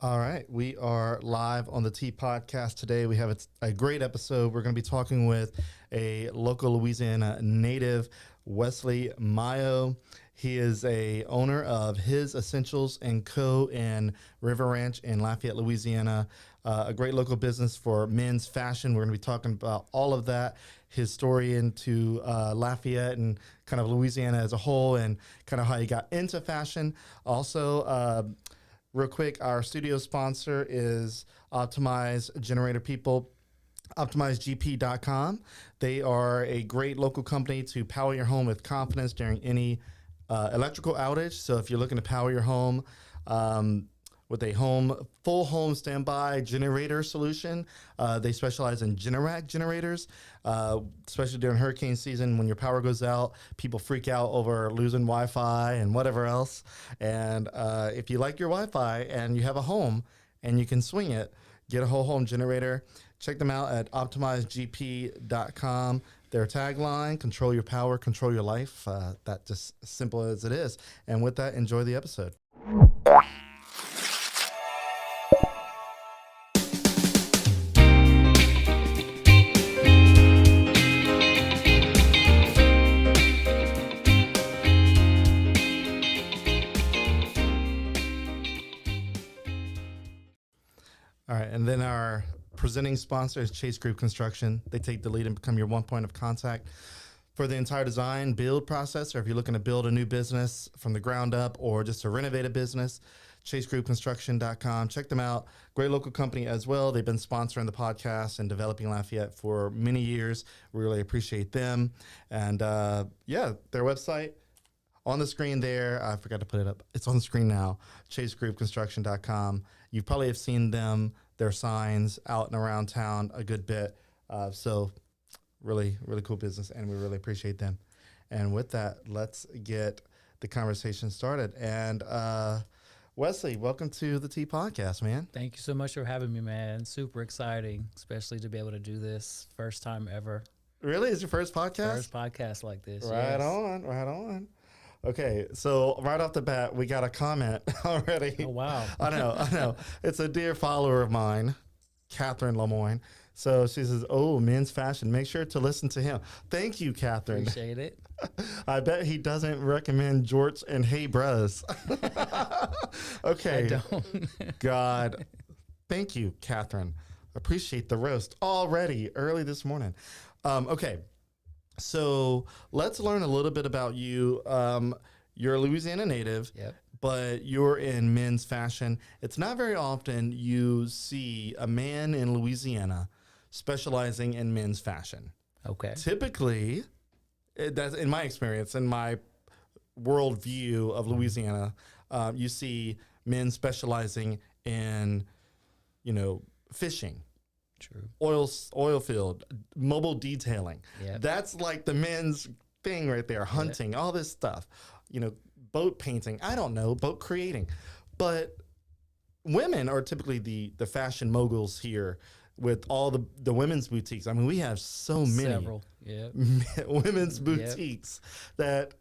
All right, we are live on the T podcast today. We have a great episode. We're going to be talking with a local Louisiana native, Wesley Mayeux. He is a owner of His Essentials and Co. in River Ranch in Lafayette, Louisiana. A great local business for men's fashion. We're going to be talking about all of that, his story into Lafayette and kind of Louisiana as a whole, and kind of how he got into fashion. Also, real quick, our studio sponsor is Optimize Generator People, OptimizeGP.com. They are a great local company to power your home with confidence during any electrical outage. So if you're looking to power your home with a full home standby generator solution, they specialize in Generac generators, especially during hurricane season when your power goes out. People freak out over losing Wi-Fi and whatever else. And if you like your Wi-Fi and you have a home and you can swing it, get a whole home generator. Check them out at optimizegp.com. Their tagline, control your power, control your life. That just simple as it is. And with that, enjoy the episode. All right, and then our presenting sponsor is Chase Group Construction. They take the lead and become your one point of contact for the entire design build process, or if you're looking to build a new business from the ground up or just to renovate a business, chasegroupconstruction.com. Check them out. Great local company as well. They've been sponsoring the podcast and developing Lafayette for many years. We really appreciate them. And their website on the screen there. I forgot to put it up. It's on the screen now, chasegroupconstruction.com. You probably have seen their signs out and around town a good bit. So really, really cool business, and we really appreciate them. And with that, let's get the conversation started. And Wesley, welcome to the T Podcast, man. Thank you so much for having me, man. Super exciting, especially to be able to do this. First time ever. Really? Is your first podcast? First podcast like this. Right on. Okay, so right off the bat, we got a comment already. Oh, wow. I know. It's a dear follower of mine, Catherine Lemoyne. So she says, men's fashion. Make sure to listen to him. Thank you, Catherine. Appreciate it. I bet he doesn't recommend jorts and hey bros. Okay. I don't. God. Thank you, Catherine. Appreciate the roast already early this morning. Okay. So let's learn a little bit about you. You're a Louisiana native, Yep. but you're in men's fashion. It's not very often you see a man in Louisiana specializing in men's fashion. Okay. Typically, that's in my experience, in my worldview of Louisiana, you see men specializing in, fishing. True. Oil field, mobile detailing. Yep. That's like the men's thing right there. Hunting, all this stuff. Boat painting. I don't know, boat creating. But women are typically the fashion moguls here with all the women's boutiques. I mean, we have so many Several. Yep. women's boutiques that,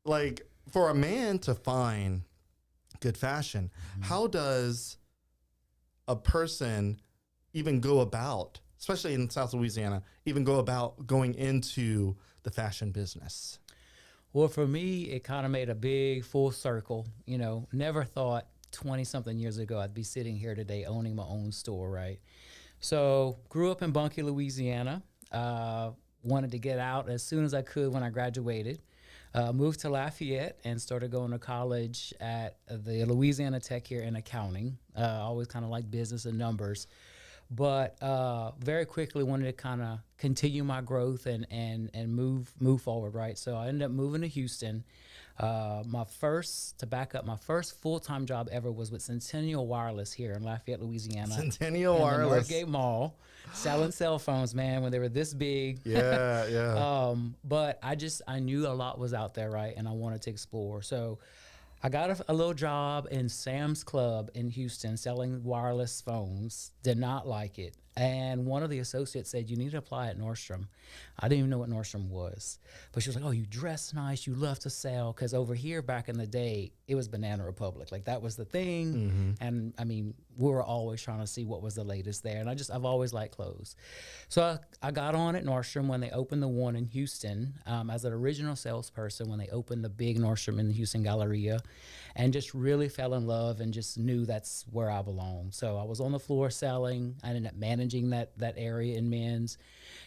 like, for a man to find good fashion, how does a person even go about, especially in South Louisiana, even go about going into the fashion business? Well, for me, it kind of made a big full circle. Never thought 20-something years ago I'd be sitting here today owning my own store, right? So grew up in Bunkie, Louisiana. Wanted to get out as soon as I could when I graduated. Moved to Lafayette and started going to college at the Louisiana Tech here in accounting. Always kind of liked business and numbers. But very quickly wanted to kind of continue my growth and move forward, right? So I ended up moving to Houston. My first full-time job ever was with Centennial Wireless here in Lafayette, Louisiana. Centennial in Wireless. the Northgate Mall, selling cell phones, man, when they were this big. Yeah. But I knew a lot was out there, right? And I wanted to explore. So I got a little job in Sam's Club in Houston selling wireless phones. Did not like it. And one of the associates said, you need to apply at Nordstrom. I didn't even know what Nordstrom was. But she was like, oh, you dress nice. You love to sell. Because over here back in the day, it was Banana Republic. Like that was the thing. And I mean, we were always trying to see what was the latest there. And I've always liked clothes. So I got on at Nordstrom when they opened the one in Houston as an original salesperson when they opened the big Nordstrom in the Houston Galleria, and just really fell in love and just knew that's where I belong. So I was on the floor selling. I ended up managing that area in men's.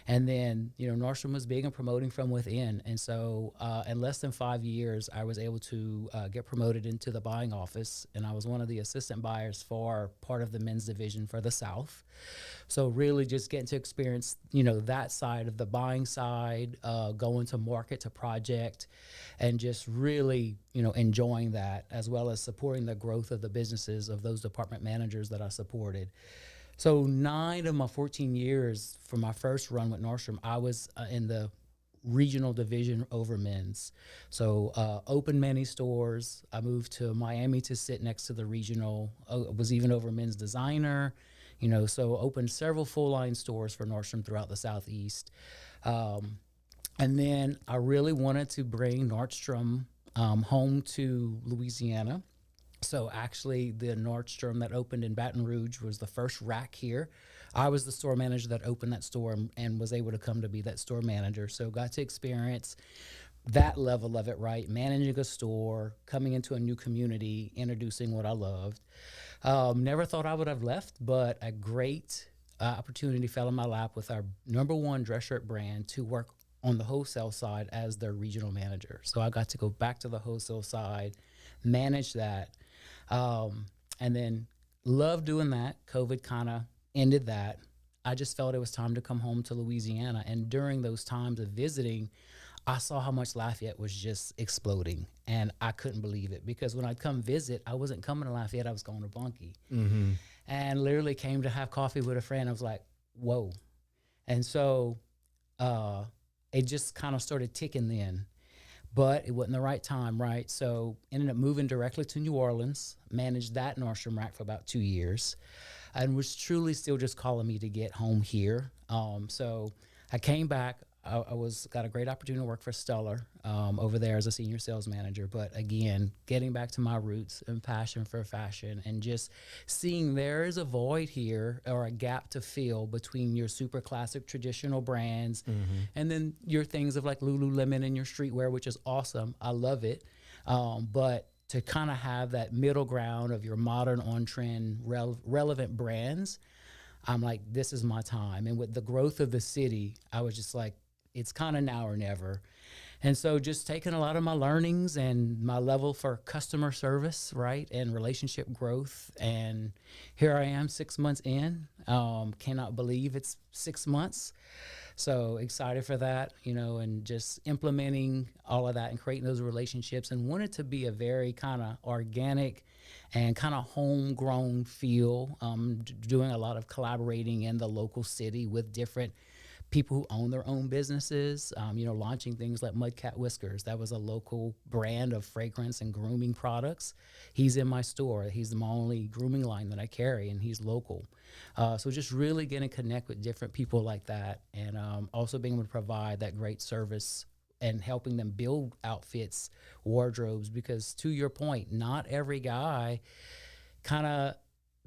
And then, Nordstrom was big in promoting from within. And so in less than 5 years, I was able to get promoted into the buying office. And I was one of the assistant buyers for part of the men's division for the South. So really just getting to experience, that side of the buying side, going to market to project, and just really, enjoying that, as well as supporting the growth of the businesses of those department managers that I supported. So 9 of my 14 years for my first run with Nordstrom, I was in the regional division over men's. So opened many stores. I moved to Miami to sit next to the regional, was even over men's designer, so opened several full line stores for Nordstrom throughout the Southeast. And then I really wanted to bring Nordstrom home to Louisiana. So actually the Nordstrom that opened in Baton Rouge was the first rack here. I was the store manager that opened that store and was able to come to be that store manager. So got to experience that level of it, right? Managing a store, coming into a new community, introducing what I loved. Never thought I would have left, but a great opportunity fell in my lap with our #1 dress shirt brand to work on the wholesale side as their regional manager. So I got to go back to the wholesale side, manage that. And then loved doing that. COVID kind of ended that. I just felt it was time to come home to Louisiana. And during those times of visiting, I saw how much Lafayette was just exploding. And I couldn't believe it, because when I'd come visit, I wasn't coming to Lafayette, I was going to Bunkie. And literally came to have coffee with a friend. I was like, whoa. And so it just kind of started ticking then. But it wasn't the right time, right? So ended up moving directly to New Orleans, managed that Nordstrom rack for about 2 years, and was truly still just calling me to get home here. So I came back. I got a great opportunity to work for Stellar over there as a senior sales manager. But again, getting back to my roots and passion for fashion, and just seeing there is a void here, or a gap to fill between your super classic traditional brands and then your things of like Lululemon and your streetwear, which is awesome. I love it. But to kind of have that middle ground of your modern, on-trend, relevant brands, I'm like, this is my time. And with the growth of the city, I was just like, it's kind of now or never. And so just taking a lot of my learnings and my level for customer service, right, and relationship growth. And here I am 6 months in. Cannot believe it's 6 months. So excited for that, and just implementing all of that and creating those relationships, and wanted to be a very kind of organic and kind of homegrown feel, doing a lot of collaborating in the local city with different people who own their own businesses, launching things like Mudcat Whiskers. That was a local brand of fragrance and grooming products. He's in my store. He's my only grooming line that I carry, and he's local. So just really getting to connect with different people like that, and also being able to provide that great service and helping them build outfits, wardrobes, because to your point, not every guy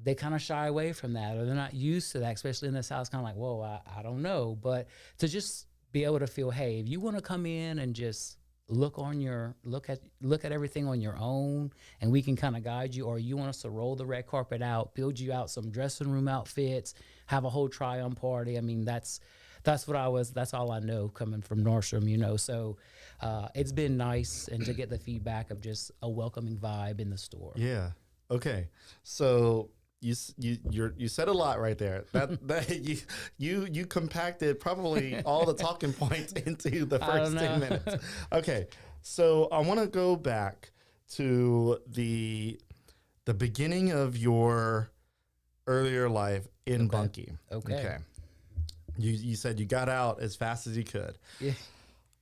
they kind of shy away from that, or they're not used to that, especially in the South. It's kind of like, whoa, I don't know. But to just be able to feel, hey, if you want to come in and just look at everything on your own, and we can kind of guide you, or you want us to roll the red carpet out, build you out some dressing room outfits, have a whole try-on party. I mean, that's all I know coming from Nordstrom, So it's been nice, and to get the feedback of just a welcoming vibe in the store. Yeah. Okay. So you said a lot right there. That you compacted probably all the talking points into the first 10 minutes. Okay, so I want to go back to the beginning of your earlier life in Bunkie. Okay. You said you got out as fast as you could. Yeah.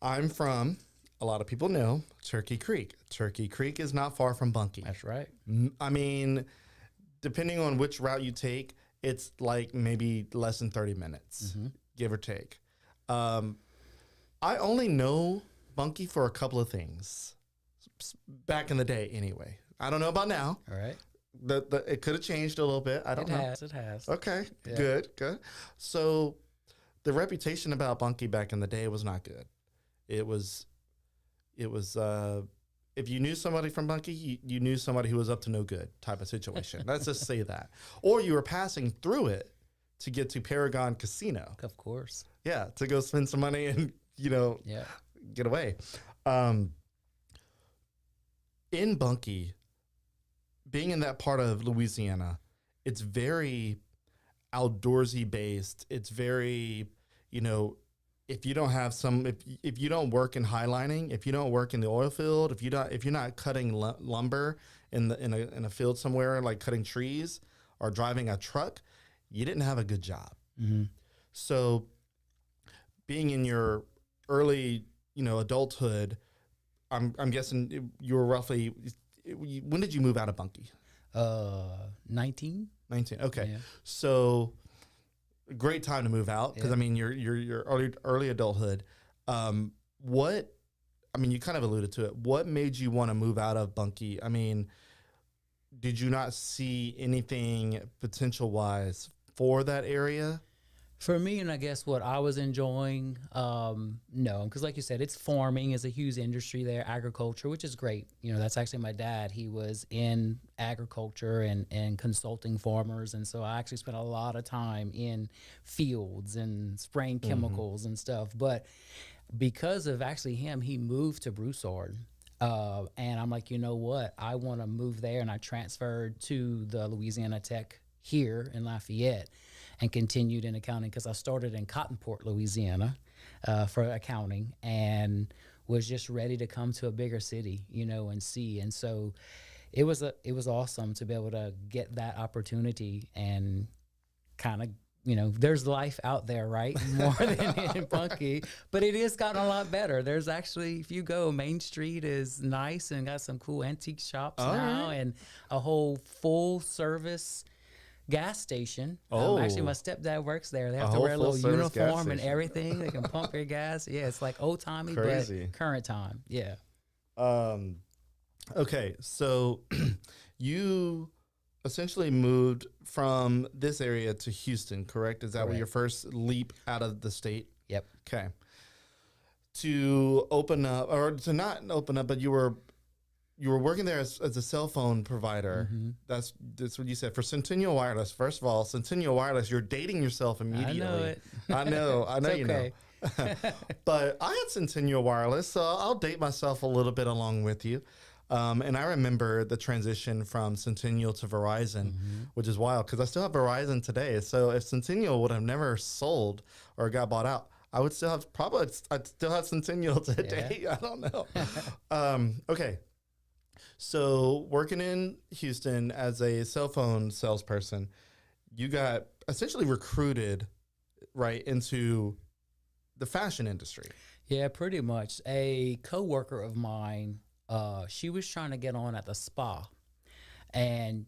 I'm from, a lot of people know, Turkey Creek. Turkey Creek is not far from Bunkie. That's right. I mean, depending on which route you take, it's like maybe less than 30 minutes, give or take. I only know Bunkie for a couple of things. Back in the day, anyway. I don't know about now. All right. It could have changed a little bit. I don't know. It has. Okay, Yeah. good. So the reputation about Bunkie back in the day was not good. It was if you knew somebody from Bunkie, you knew somebody who was up to no good type of situation. Let's just say that. Or you were passing through it to get to Paragon Casino. Of course. Yeah, to go spend some money and, Yeah. get away. In Bunkie, being in that part of Louisiana, it's very outdoorsy based. It's very, if you don't have if you don't work in highlining, if you don't work in the oil field, if you're not cutting lumber in a field somewhere, like cutting trees or driving a truck, you didn't have a good job. Mm-hmm. So being in your early, adulthood, I'm guessing you were roughly, when did you move out of Bunkie? 19. 19. Okay. Yeah. So great time to move out. Cause Yeah. I mean, your early adulthood. You kind of alluded to it. What made you want to move out of Bunkie? I mean, did you not see anything potential wise for that area? For me, and I guess what I was enjoying, no, because like you said, it's farming is a huge industry there, agriculture, which is great. That's actually my dad. He was in agriculture and consulting farmers. And so I actually spent a lot of time in fields and spraying chemicals and stuff. But because of actually him, he moved to Broussard. And I'm like, you know what? I want to move there. And I transferred to the Louisiana Tech here in Lafayette and continued in accounting because I started in Cottonport, Louisiana for accounting and was just ready to come to a bigger city, and see. And so it was awesome to be able to get that opportunity and kind of, there's life out there, right? More than in Bunkie, but it has gotten a lot better. There's actually, if you go, Main Street is nice and got some cool antique shops now and a whole full service gas station. Actually, my stepdad works there. They have to wear a little uniform and everything. They can pump your gas. Yeah, it's like old timey, but current time. Yeah. Okay, so you essentially moved from this area to Houston, correct? Is that where your first leap out of the state? Yep. Okay. To open up, or to not open up, but you were working there as a cell phone provider. Mm-hmm. That's what you said for Centennial Wireless. First of all, Centennial Wireless, you're dating yourself immediately. I know it. I know It's you okay. know. But I had Centennial Wireless, so I'll date myself a little bit along with you. And I remember the transition from Centennial to Verizon, which is wild because I still have Verizon today. So if Centennial would have never sold or got bought out, I'd still have Centennial today. Yeah. I don't know. Okay. So working in Houston as a cell phone salesperson, you got essentially recruited right into the fashion industry. Yeah, pretty much. A coworker of mine, she was trying to get on at the spa, and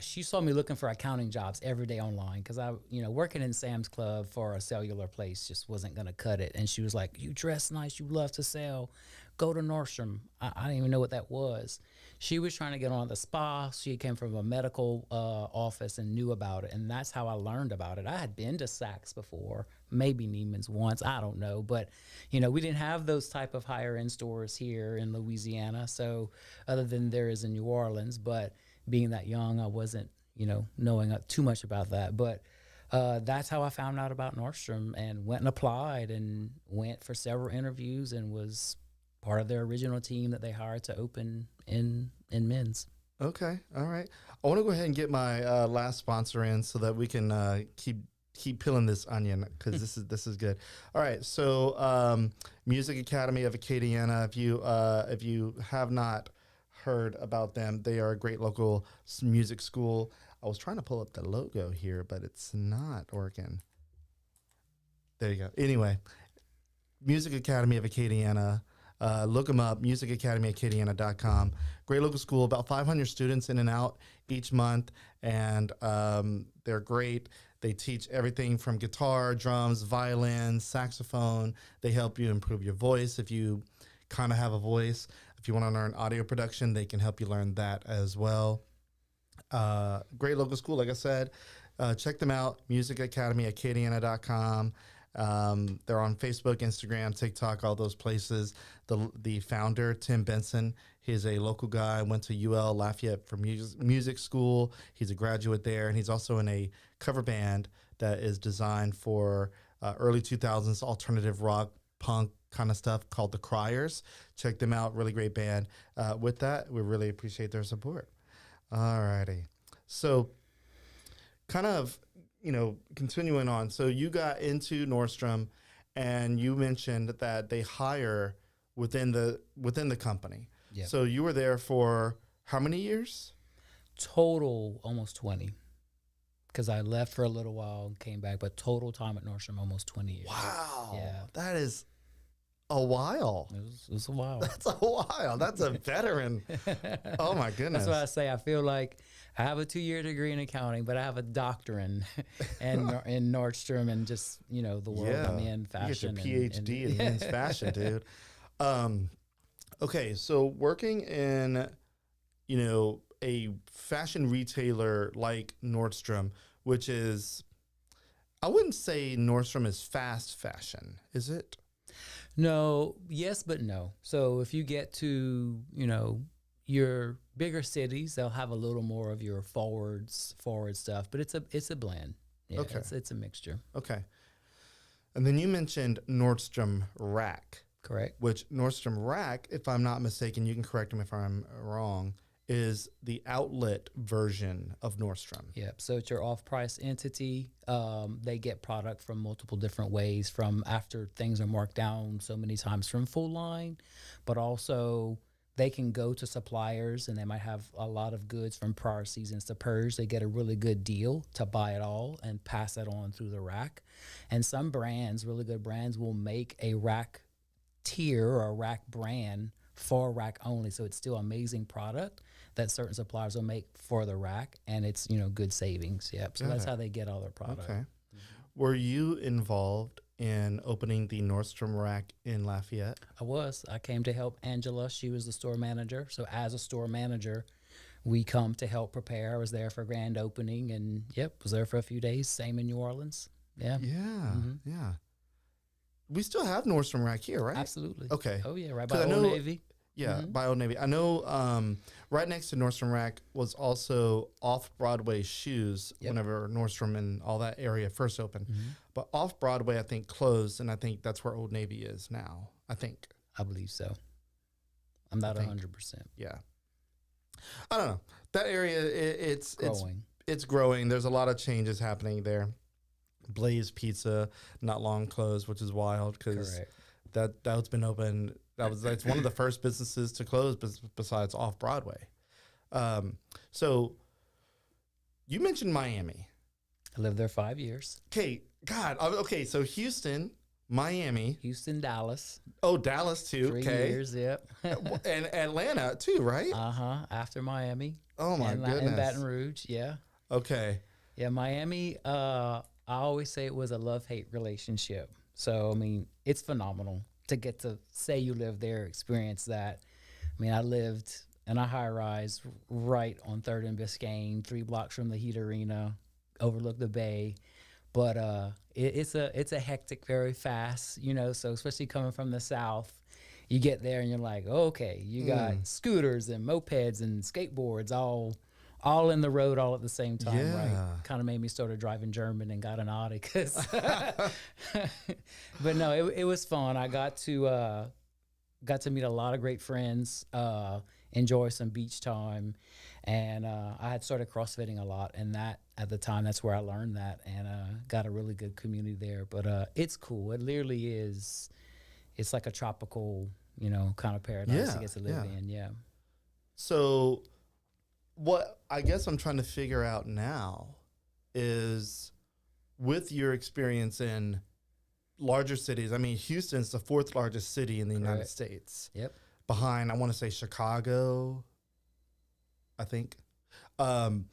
she saw me looking for accounting jobs every day online because working in Sam's Club for a cellular place just wasn't going to cut it. And she was like, you dress nice, you love to sell, go to Nordstrom. I didn't even know what that was. She was trying to get on at the spa. She came from a medical office and knew about it. And that's how I learned about it. I had been to Saks before, maybe Neiman's once, I don't know. But, we didn't have those type of higher end stores here in Louisiana. So other than there is in New Orleans, but being that young, I wasn't, knowing too much about that. But that's how I found out about Nordstrom and went and applied and went for several interviews and was part of their original team that they hired to open in men's. Okay. All right. I want to go ahead and get my last sponsor in so that we can keep peeling this onion because this is good. All right. So Music Academy of Acadiana. If you have not heard about them, they are a great local music school. I was trying to pull up the logo here, but it's not working. There you go. Anyway, Music Academy of Acadiana. Look them up, musicacademy@acadiana.com. Great local school, about 500 students in and out each month, and they're great. They teach everything from guitar, drums, violin, saxophone. They help you improve your voice if you kind of have a voice. If you want to learn audio production, they can help you learn that as well. Great local school, like I said. Check them out, musicacademy@acadiana.com. They're on Facebook, Instagram, TikTok, all those places. The founder, Tim Benson, he's a local guy, went to UL Lafayette for music school. He's a graduate there, and he's also in a cover band that is designed for early 2000s alternative rock, punk kind of stuff called The Criers. Check them out, really great band. With that, we really appreciate their support. All righty. So kind of, continuing on. So you got into Nordstrom, and you mentioned that they hire within the company. Yep. So you were there for how many years? Total, almost 20. Because I left for a little while and came back, but total time at Nordstrom, almost 20 years. Wow. Yeah. That is a while. It was a while. That's a while. That's a veteran. Oh, my goodness. That's why I say I feel like I have a 2-year degree in accounting, but I have a doctorate in Nordstrom and just, the world I'm in, fashion. You get your PhD in men's fashion, dude. Okay, so working in, a fashion retailer like Nordstrom, which is, I wouldn't say Nordstrom is fast fashion, is it? No, yes, but no. So if you get to, your bigger cities, they'll have a little more of your forward stuff, but it's a blend. Yeah, okay. It's a mixture. Okay. And then you mentioned Nordstrom Rack. Correct. Which Nordstrom Rack, if I'm not mistaken, you can correct me if I'm wrong, is the outlet version of Nordstrom. Yep. So it's your off-price entity. They get product from multiple different ways, from after things are marked down so many times from full line, but also they can go to suppliers and they might have a lot of goods from prior seasons to purge. They get a really good deal to buy it all and pass it on through the rack. And some brands, really good brands, will make a rack tier or a rack brand for rack only. So it's still amazing product that certain suppliers will make for the rack, and it's, good savings. Yep. So that's how they get all their product. Okay. Were you involved in opening the Nordstrom Rack in Lafayette? I was. I came to help Angela. She was the store manager. So as a store manager, we come to help prepare. I was there for grand opening, and was there for a few days. Same in New Orleans. Yeah. Yeah. Mm-hmm. Yeah. We still have Nordstrom Rack here, right? Absolutely. Okay. Oh yeah, right by Old Navy. Yeah, by Old Navy. I know right next to Nordstrom Rack was also Off-Broadway Shoes whenever Nordstrom and all that area first opened. Mm-hmm. But Off-Broadway, I think, closed, and I think that's where Old Navy is now, I think. I believe so. I'm not 100%. Yeah. I don't know. That area, it's growing. It's growing. There's a lot of changes happening there. Blaze Pizza, not long closed, which is wild because that's been open. That's one of the first businesses to close besides Off-Broadway. So you mentioned Miami. I lived there 5 years. Okay, God. Okay, so Houston, Miami. Houston, Dallas. Oh, Dallas too. 3 okay. years, yep. And Atlanta too, right? After Miami. Oh, my goodness. And Baton Rouge, yeah. Okay. Yeah, Miami, I always say it was a love-hate relationship. So, I mean, it's phenomenal to get to say you live there, experience that. I mean, I lived in a high-rise right on 3rd and Biscayne, 3 blocks from the Heat Arena, overlook the bay. But it's a hectic, very fast, so especially coming from the South, you get there and you're like, oh, okay, you got scooters and mopeds and skateboards all in the road all at the same time, right? Kind of made me started driving German and got an Audi. But no, it was fun. I got to meet a lot of great friends, enjoy some beach time, and I had started CrossFitting a lot, and that at the time that's where I learned that, and got a really good community there. But it's cool. It literally is. It's like a tropical, kind of paradise to get to live in. Yeah. So, what I guess I'm trying to figure out now is, with your experience in larger cities. I mean, Houston's the fourth largest city in the United Correct. States, Yep. behind, I want to say, Chicago, I think. Um,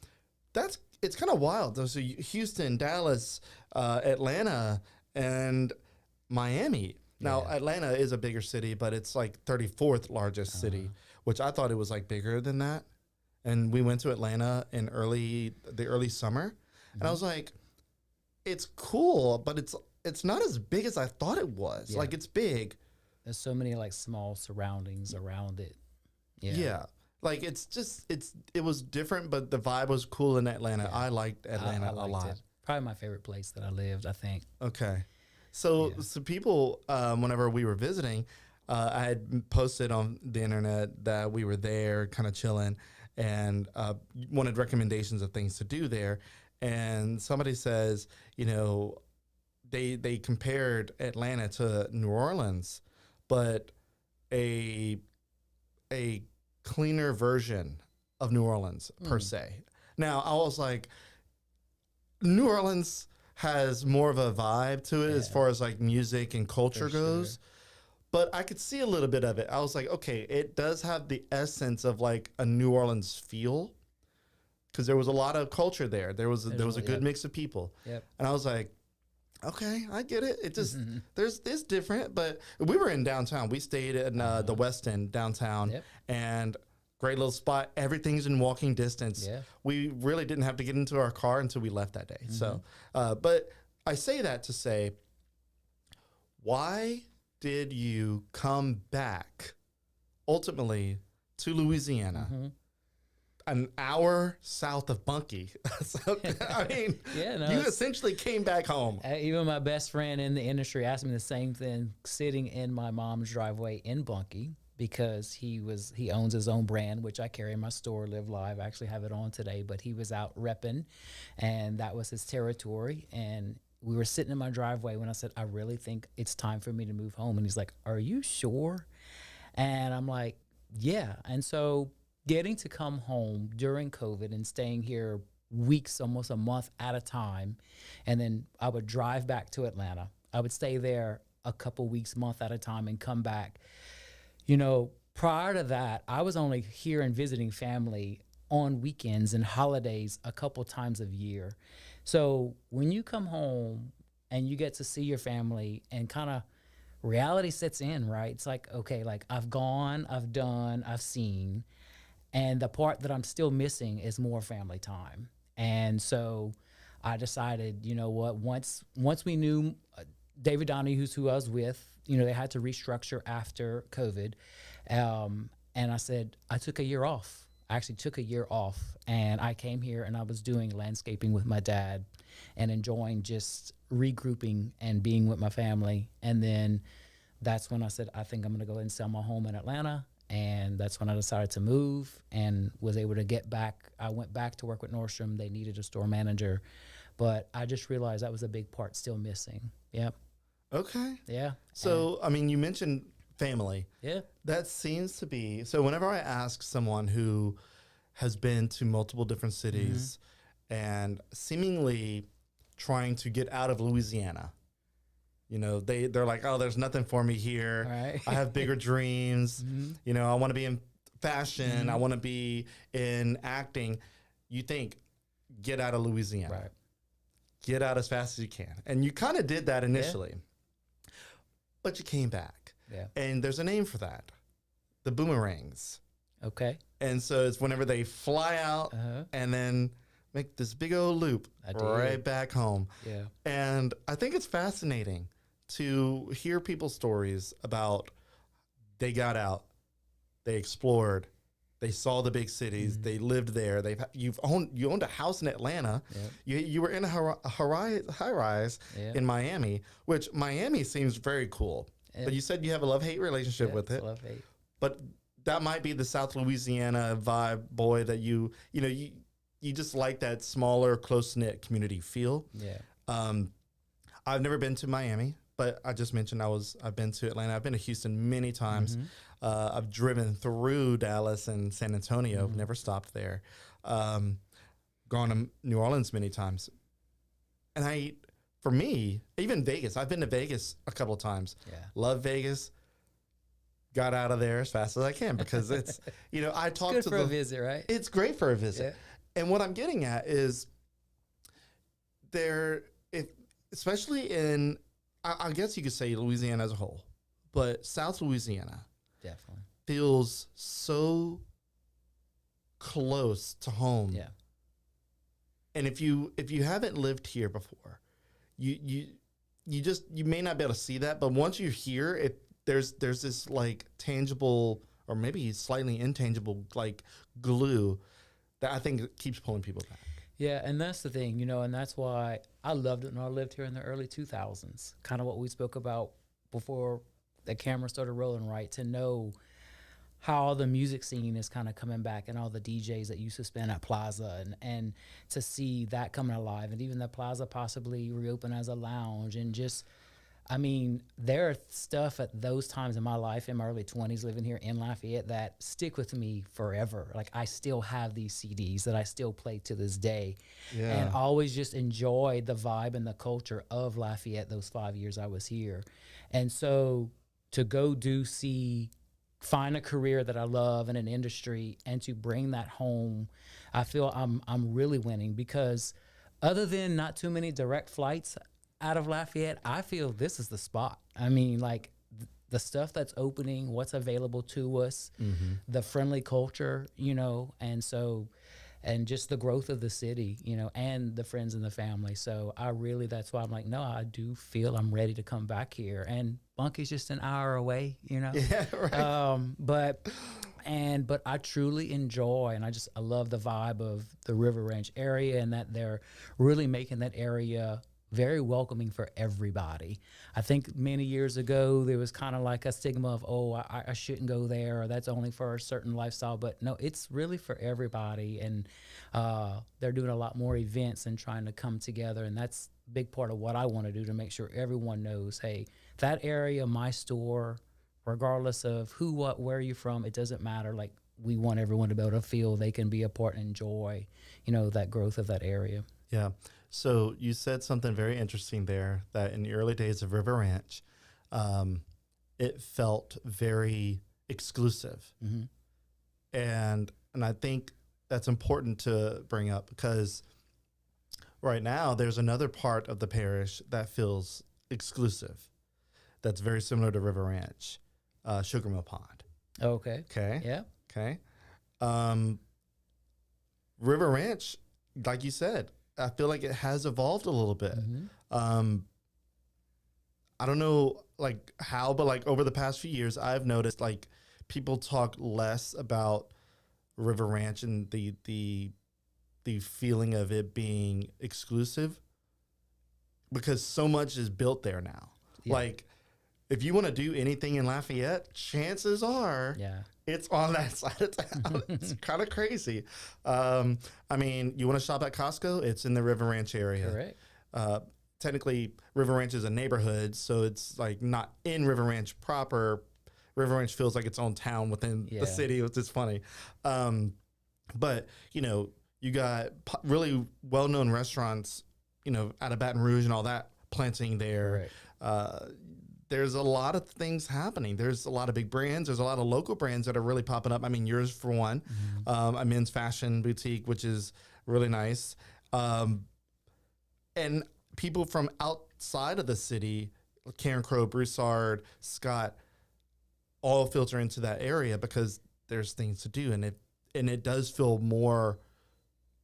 it's kind of wild. So Houston, Dallas, Atlanta, and Miami. Now, Yeah. Atlanta is a bigger city, but it's like 34th largest Uh-huh. city, which I thought it was like bigger than that. And we went to Atlanta in the early summer, and I was like, it's cool, but it's not as big as I thought it was. Yeah. Like, it's big. There's so many like small surroundings around it. Yeah. Yeah. Like, it was different, but the vibe was cool in Atlanta. Yeah. I liked Atlanta I a liked lot. it. Probably my favorite place that I lived, I think. Okay. So, Yeah. so people, whenever we were visiting, I had posted on the internet that we were there kind of chilling and wanted recommendations of things to do there. And somebody says, they compared Atlanta to New Orleans, but a cleaner version of New Orleans per se. Now, I was like, New Orleans has more of a vibe to it as Yeah. far as like music and culture For sure. goes. But I could see a little bit of it. I was like, okay, it does have the essence of like a New Orleans feel because there was a lot of culture there. There was a good Yep. mix of people. Yep. And I was like, okay, I get it. It just it's different. But we were in downtown. We stayed in the West End downtown, Yep. and great little spot. Everything's in walking distance. Yeah. We really didn't have to get into our car until we left that day. So, but I say that to say, why did you come back ultimately to Louisiana? An hour south of Bunkie. So, I mean, Yeah, no, you it's- essentially came back home. Even my best friend in the industry asked me the same thing, sitting in my mom's driveway in Bunkie because he owns his own brand, which I carry in my store, Live Live. I actually have it on today, but he was out repping, and that was his territory. And we were sitting in my driveway when I said, I really think it's time for me to move home. And he's like, are you sure? And I'm like, yeah. And so getting to come home during COVID and staying here weeks, almost a month at a time, and then I would drive back to Atlanta. I would stay there a couple weeks, month at a time, and come back. Prior to that, I was only here and visiting family on weekends and holidays a couple times a year. So when you come home and you get to see your family and kind of reality sets in, right? It's like, okay, like I've gone, I've done, I've seen. And the part that I'm still missing is more family time. And so I decided, you know what, once we knew David Donahue, who I was with, they had to restructure after COVID. And I said, I took a year off. I actually took a year off, and I came here and I was doing landscaping with my dad and enjoying just regrouping and being with my family. And then that's when I said, I think I'm going to go ahead and sell my home in Atlanta. And that's when I decided to move and was able to get back. I went back to work with Nordstrom. They needed a store manager, but I just realized that was a big part still missing. Yep. Okay. Yeah. So, I mean, you mentioned family. Yeah. That seems to be so. Whenever I ask someone who has been to multiple different cities and seemingly trying to get out of Louisiana, they're like, oh, there's nothing for me here. Right. I have bigger dreams. I want to be in fashion. I want to be in acting. You think, get out of Louisiana. Right. Get out as fast as you can. And you kind of did that initially. But you came back. Yeah. And there's a name for that. The boomerangs. Okay. And so it's whenever they fly out and then make this big old loop right back home. Yeah. And I think it's fascinating to hear people's stories about they got out, they explored, they saw the big cities, they lived there. You owned a house in Atlanta. You were in a high rise in Miami, which Miami seems very cool. But you said you have a love-hate relationship with it. Love-hate. But that might be the South Louisiana vibe, boy, that you just like that smaller, close-knit community feel. Yeah. I've never been to Miami, but I just mentioned I've been to Atlanta. I've been to Houston many times. I've driven through Dallas and San Antonio, never stopped there. Gone to New Orleans many times. And for me, even Vegas, I've been to Vegas a couple of times. Yeah. Love Vegas. Got out of there as fast as I can because it's, I talked Good to for a visit, right? It's great for a visit. Yeah. And what I'm getting at is especially in, I guess you could say Louisiana as a whole, but South Louisiana Definitely feels so close to home. Yeah. And if you haven't lived here before, you may not be able to see that, but once you're here, there's this like tangible or maybe slightly intangible like glue that I think keeps pulling people back. Yeah, and that's the thing, and that's why I loved it when I lived here in the early 2000s. Kind of what we spoke about before the camera started rolling, right? To know how the music scene is kind of coming back and all the DJs that used to spin at Plaza and to see that coming alive and even the Plaza possibly reopen as a lounge and just, there are stuff at those times in my life in my early 20s living here in Lafayette that stick with me forever. Like I still have these CDs that I still play to this day and always just enjoy the vibe and the culture of Lafayette those 5 years I was here. And so to go find a career that I love in an industry and to bring that home, I feel I'm really winning because other than not too many direct flights out of Lafayette, I feel this is the spot. The stuff that's opening, what's available to us, the friendly culture, and just the growth of the city, and the friends and the family. So that's why I'm like, no, I do feel I'm ready to come back here. And Bunky's just an hour away, Yeah, right. But I truly enjoy, and I love the vibe of the River Ranch area and that they're really making that area very welcoming for everybody. I think many years ago, there was kind of like a stigma of, I shouldn't go there, or that's only for a certain lifestyle. But no, it's really for everybody. And they're doing a lot more events and trying to come together. And that's a big part of what I want to do to make sure everyone knows, hey, that area, my store, regardless of who, what, where you're from, it doesn't matter. Like, we want everyone to be able to feel they can be a part and enjoy, that growth of that area. Yeah. So you said something very interesting there, that in the early days of River Ranch, it felt very exclusive. Mm-hmm. And I think that's important to bring up because right now there's another part of the parish that feels exclusive. That's very similar to River Ranch, Sugar Mill Pond. Okay. Okay. Yeah. Okay. River Ranch, like you said, I feel like it has evolved a little bit. Mm-hmm. I don't know like how, but like over the past few years, I've noticed like people talk less about River Ranch and the feeling of it being exclusive because so much is built there now. Yeah. Like if you want to do anything in Lafayette, chances are it's on that side of town. It's kind of crazy. You want to shop at Costco? It's in the River Ranch area. Correct. Technically, River Ranch is a neighborhood, so it's like not in River Ranch proper. River Ranch feels like its own town within the city, which is funny. But, you got really well-known restaurants, out of Baton Rouge and all that planting there. There's a lot of things happening. There's a lot of big brands. There's a lot of local brands that are really popping up. Yours for one, a men's fashion boutique, which is really nice. And people from outside of the city, Karen Crow, Broussard, Scott, all filter into that area because there's things to do. And it does feel more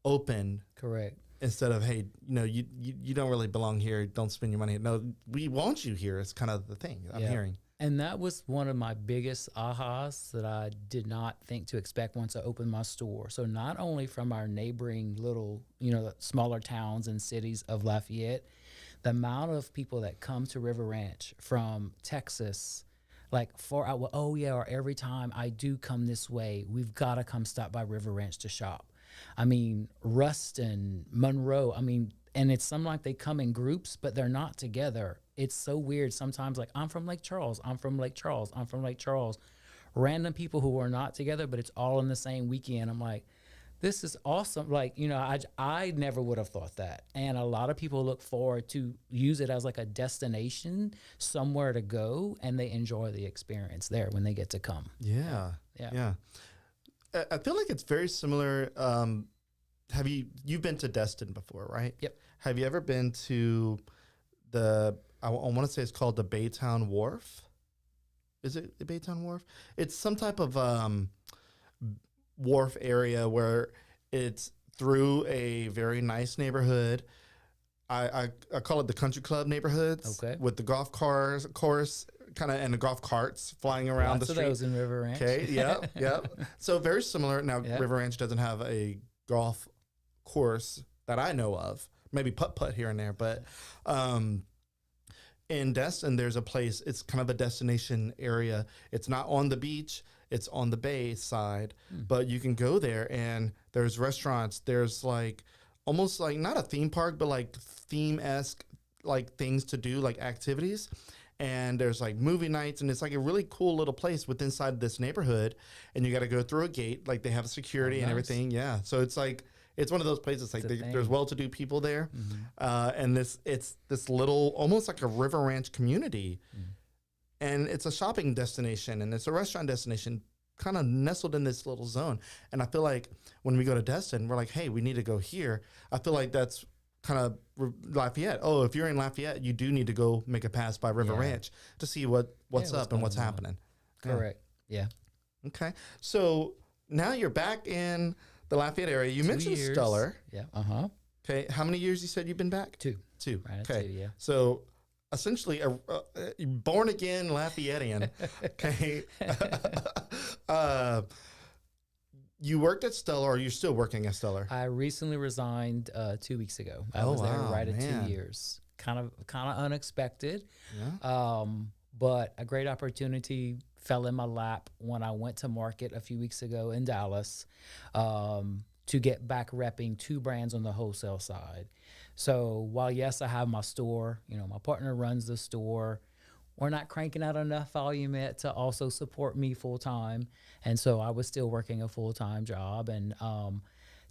open. Correct. Instead of, hey, you don't really belong here. Don't spend your money. No, we want you here. It's kind of the thing I'm hearing. And that was one of my biggest ahas that I did not think to expect once I opened my store. So not only from our neighboring little, smaller towns and cities of Lafayette, the amount of people that come to River Ranch from Texas, like or every time I do come this way, we've got to come stop by River Ranch to shop. Ruston, Monroe, and it's something like they come in groups, but they're not together. It's so weird. Sometimes like I'm from Lake Charles, I'm from Lake Charles. Random people who are not together, but it's all in the same weekend. I'm like, this is awesome. Like, I never would have thought that. And a lot of people look forward to use it as like a destination, somewhere to go, and they enjoy the experience there when they get to come. Yeah. Yeah. Yeah. I feel like it's very similar. You've been to Destin before, right? Yep. Have you ever been to I want to say it's called the Baytown Wharf? Is it the Baytown Wharf? It's some type of wharf area where it's through a very nice neighborhood. I call it the country club neighborhoods. Okay. With the golf cars, course, kind of, and the golf carts flying around Lots the of street. those in River Ranch. Okay. Yep. Yep. So very similar. Now, Yep. River Ranch doesn't have a golf course that I know of. Maybe putt here and there, but in Destin, there's a place. It's kind of a destination area. It's not on the beach. It's on the bay side, but you can go there and there's restaurants. There's like almost like not a theme park, but like theme-esque like things to do, like activities. And there's like movie nights, and it's like a really cool little place within inside this neighborhood. And you got to go through a gate, like they have security and nice. everything. Yeah, so it's like it's one of those places like It's a thing. there's well-to-do people there, and it's this little almost like a River Ranch community, and it's a shopping destination and it's a restaurant destination, kind of nestled in this little zone. And I feel like when we go to Destin, we're like, hey, we need to go here. I feel like that's kind of Lafayette. Oh, if you're in Lafayette, you do need to go make a pass by River Yeah. Ranch to see what's up and what's going on. happening. Correct. Yeah. Okay, so now you're back in the Lafayette area. You mentioned years. Stellar. Yeah. Uh-huh. Okay, how many years you said you've been back? Two. Two. Right at Okay, two, yeah. so essentially a born again Lafayettean. Okay. You worked at Stellar, or you're still working at Stellar? I recently resigned 2 weeks ago. I Oh, was there wow, right at man. 2 years. Kind of unexpected. Yeah. But a great opportunity fell in my lap when I went to market a few weeks ago in Dallas to get back repping two brands on the wholesale side. So while, yes, I have my store, my partner runs the store, we're not cranking out enough volume yet to also support me full time. And so I was still working a full-time job. And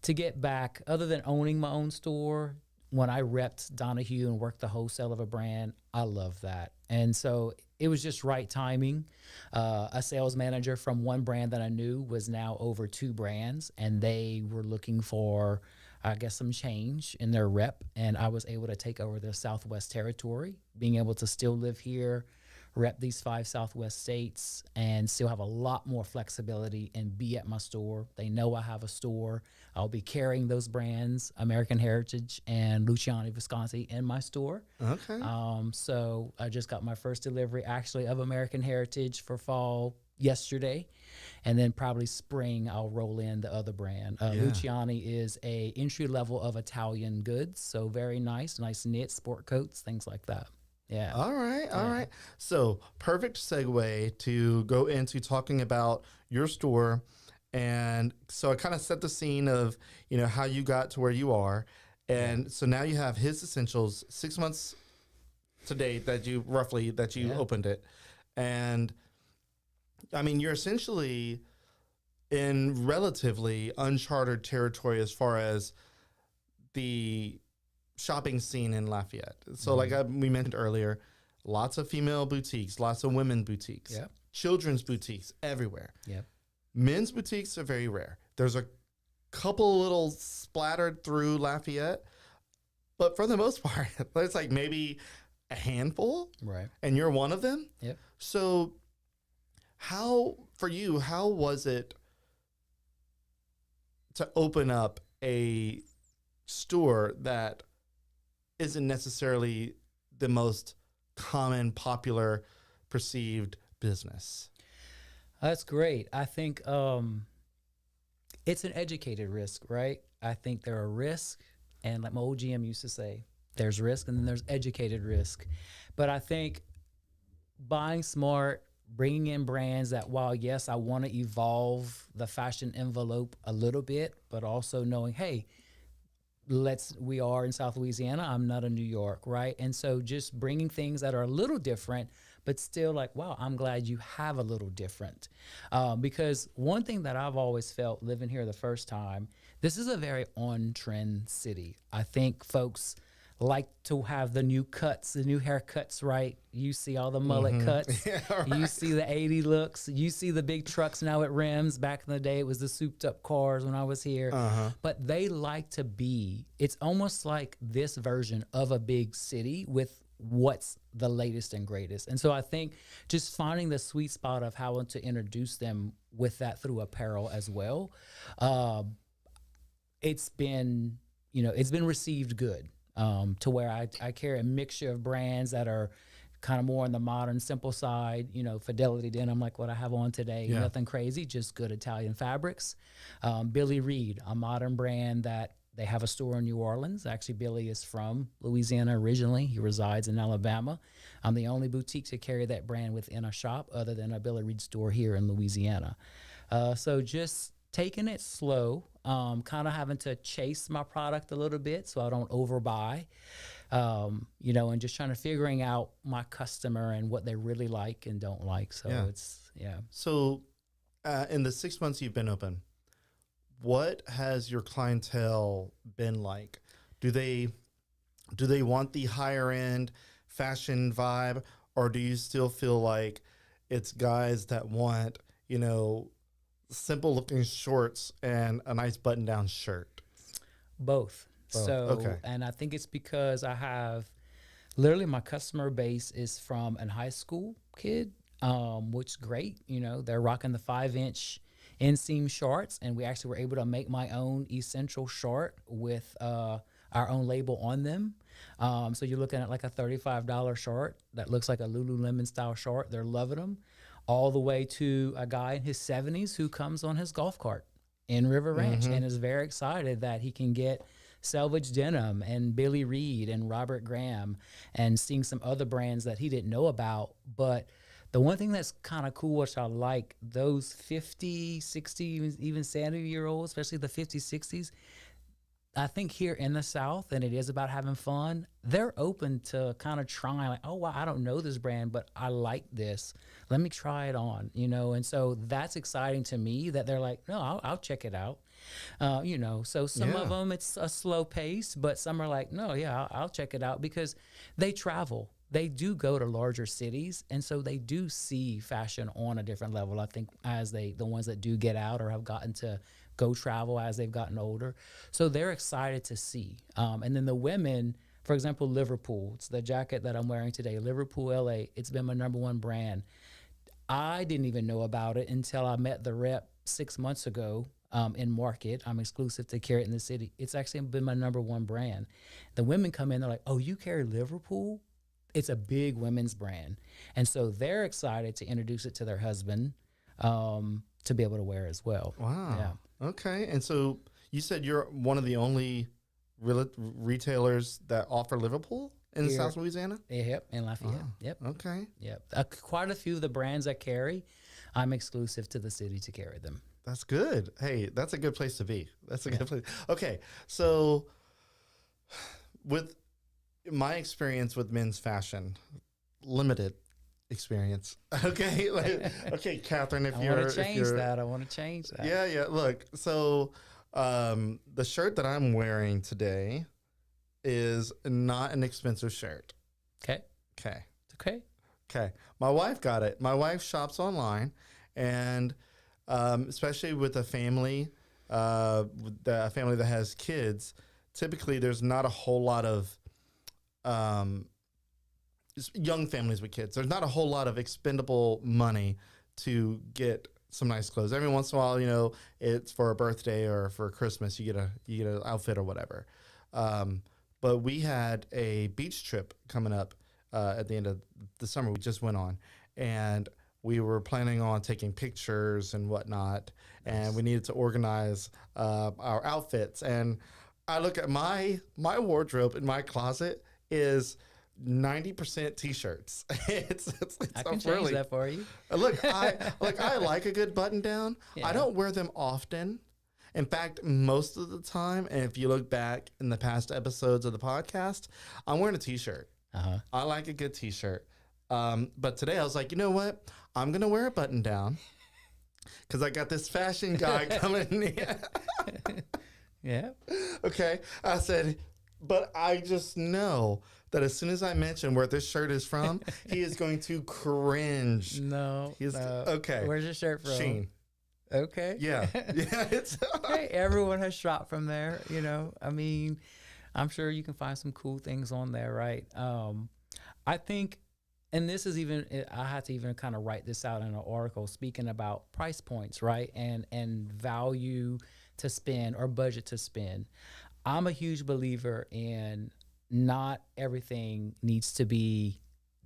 to get back, other than owning my own store, when I repped Donahue and worked the wholesale of a brand, I love that. And so it was just right timing. A sales manager from one brand that I knew was now over two brands, and they were looking for, I guess, some change in their rep. And I was able to take over their Southwest territory, being able to still live here, rep these 5 Southwest states, and still have a lot more flexibility and be at my store. They know I have a store. I'll be carrying those brands, American Heritage and Louisiana, Visconti, in my store. Okay. So I just got my first delivery actually of American Heritage for fall yesterday, and then probably spring I'll roll in the other brand. Luciani is a entry level of Italian goods, so very nice knit sport coats, things like that. Yeah. All right. So perfect segue to go into talking about your store. And so I kind of set the scene of, how you got to where you are. And so now you have His Essentials 6 months to date that you opened it. And I mean, you're essentially in relatively uncharted territory as far as the shopping scene in Lafayette. So like we mentioned earlier, lots of female boutiques, lots of women boutiques, Yep. children's boutiques everywhere. Yep. Men's boutiques are very rare. There's a couple little splattered through Lafayette, but for the most part, there's like maybe a handful, Right. and you're one of them. Yep. So how was it to open up a store that isn't necessarily the most common, popular, perceived business? That's great. I think it's an educated risk, right? I think there are risks, and like my old GM used to say, there's risk and then there's educated risk. But I think buying smart, bringing in brands that, while yes, I want to evolve the fashion envelope a little bit, but also knowing, hey, we are in South Louisiana. I'm not in New York, right? And so just bringing things that are a little different, but still like, wow, I'm glad you have a little different. Because one thing that I've always felt living here the first time, this is a very on-trend city. I think folks like to have the new cuts, the new haircuts, right? You see all the mullet cuts. Yeah, right. You see the 80 looks. You see the big trucks now at rims. Back in the day, it was the souped up cars when I was here. But they like to be, it's almost like this version of a big city with what's the latest and greatest. And so I think just finding the sweet spot of how to introduce them with that through apparel as well, it's been received good. To where I carry a mixture of brands that are kind of more on the modern, simple side, Fidelity denim like what I have on today, nothing crazy, just good Italian fabrics. Billy Reed, a modern brand that they have a store in New Orleans. Actually, Billy is from Louisiana originally. He resides in Alabama. I'm the only boutique to carry that brand within a shop other than a Billy Reed store here in Louisiana. So just taking it slow, kind of having to chase my product a little bit so I don't overbuy, and just trying to figuring out my customer and what they really like and don't like. So So in the 6 months you've been open, what has your clientele been like? Do they want the higher end fashion vibe, or do you still feel like it's guys that want, simple looking shorts and a nice button down shirt? Both. So, and I think it's because I have literally my customer base is from a high school kid, which is great. They're rocking the 5-inch inseam shorts, and we actually were able to make my own essential short with our own label on them. So you're looking at like a $35 short that looks like a Lululemon style short. They're loving them. All the way to a guy in his 70s who comes on his golf cart in River Ranch and is very excited that he can get Selvage Denim and Billy Reed and Robert Graham and seeing some other brands that he didn't know about. But the one thing that's kind of cool, which I like, those 50, 60, even 70-year-olds, especially the 50s, 60s, I think here in the South, and it is about having fun, they're open to kind of trying, like, oh, wow, I don't know this brand, but I like this. Let me try it on, and so that's exciting to me that they're like, no, I'll check it out. So some of them, it's a slow pace, but some are like, no, yeah, I'll check it out because they travel. They do go to larger cities, and so they do see fashion on a different level. I think as the ones that do get out or have gotten to go travel as they've gotten older. So they're excited to see. And then the women, for example, Liverpool, it's the jacket that I'm wearing today, Liverpool, LA, it's been my #1 brand. I didn't even know about it until I met the rep 6 months ago in market. I'm exclusive to carry it in the city. It's actually been my #1 brand. The women come in, they're like, oh, you carry Liverpool? It's a big women's brand. And so they're excited to introduce it to their husband to be able to wear as well. Wow. Yeah. Okay. And so you said you're one of the only retailers that offer Liverpool in South Louisiana? Yep, in Lafayette. Wow. Yep. Okay. Yep. Quite a few of the brands I carry, I'm exclusive to the city to carry them. That's good. Hey, that's a good place to be. That's a good place. Okay. So with my experience with men's fashion, limited experience. Okay. Okay, Catherine, if I you're... want to change that. I want to change that. Yeah. Look, so the shirt that I'm wearing today is not an expensive shirt. Okay. My wife got it. My wife shops online, and especially with a family that has kids, typically there's not a whole lot of young families with kids. There's not a whole lot of expendable money to get some nice clothes. Every once in a while, it's for a birthday or for Christmas, you get an outfit or whatever. But we had a beach trip coming up at the end of the summer we just went on, and we were planning on taking pictures and whatnot, and we needed to organize our outfits. And I look at my wardrobe in my closet is 90% t-shirts. it's I can change that for you. Look, I like a good button down. Yeah. I don't wear them often. In fact, most of the time, and if you look back in the past episodes of the podcast, I'm wearing a t-shirt. I like a good t-shirt. But today I was like, you know what? I'm going to wear a button down because I got this fashion guy coming in. Yeah. Okay. I said, but I just know that as soon as I mention where this shirt is from, he is going to cringe. No. Okay. Where's your shirt from? Shein. Okay. Yeah. Yeah. It's Hey, everyone has shopped from there. I mean, I'm sure you can find some cool things on there, right? I think, and this is even, I had to even kind of write this out in an article speaking about price points, right? And value to spend or budget to spend. I'm a huge believer in not everything needs to be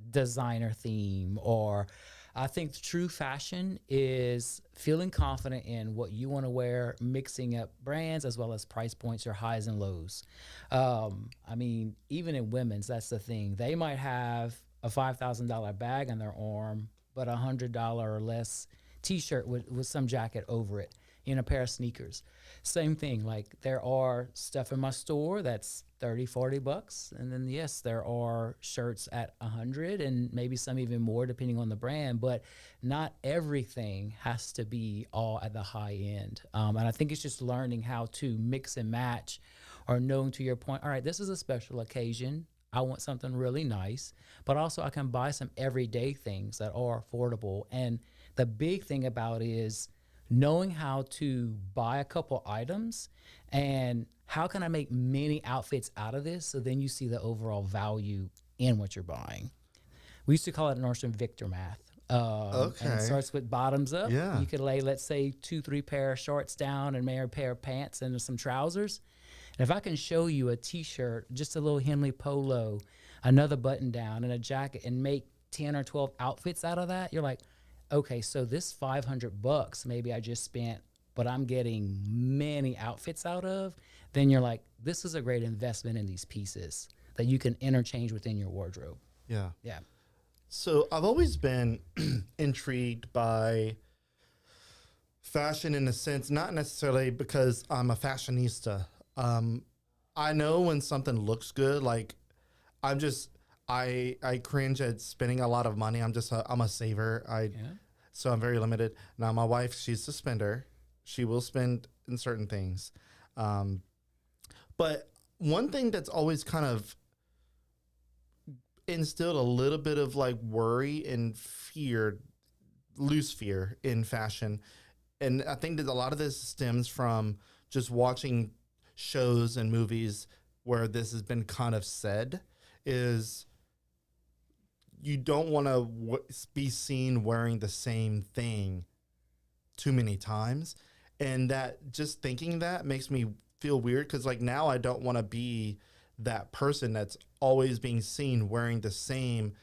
designer theme, or I think true fashion is feeling confident in what you want to wear, mixing up brands as well as price points, your highs and lows. I mean, even in women's, that's the thing. They might have a $5,000 bag on their arm, but $100 or less t-shirt with some jacket over it in a pair of sneakers. Same thing, like there are stuff in my store that's $30-$40, and then yes, there are shirts at 100 and maybe some even more depending on the brand, but not everything has to be all at the high end. And I think it's just learning how to mix and match, or knowing, to your point, all right, this is a special occasion, I want something really nice, but also I can buy some everyday things that are affordable. And the big thing about it is knowing how to buy a couple items and how can I make many outfits out of this, so then you see the overall value in what you're buying. We used to call it Northern Victor math. Okay. And it starts with bottoms up. Yeah. You could lay, let's say, 2-3 pair of shorts down and maybe a pair of pants and some trousers. And if I can show you a t-shirt, just a little Henley polo, another button down and a jacket, and make 10 or 12 outfits out of that, you're like, okay, so this $500 maybe I just spent, but I'm getting many outfits out of, then you're like, this is a great investment in these pieces that you can interchange within your wardrobe. Yeah. Yeah. So I've always been intrigued by fashion in a sense, not necessarily because I'm a fashionista. I know when something looks good, like I cringe at spending a lot of money. I'm a saver. So I'm very limited. Now my wife, she's a spender. She will spend in certain things. But one thing that's always kind of instilled a little bit of like worry and fear, loose fear in fashion. And I think that a lot of this stems from just watching shows and movies where this has been kind of said, is you don't want to be seen wearing the same thing too many times. And that, just thinking that makes me feel weird, because like now I don't want to be that person that's always being seen wearing the same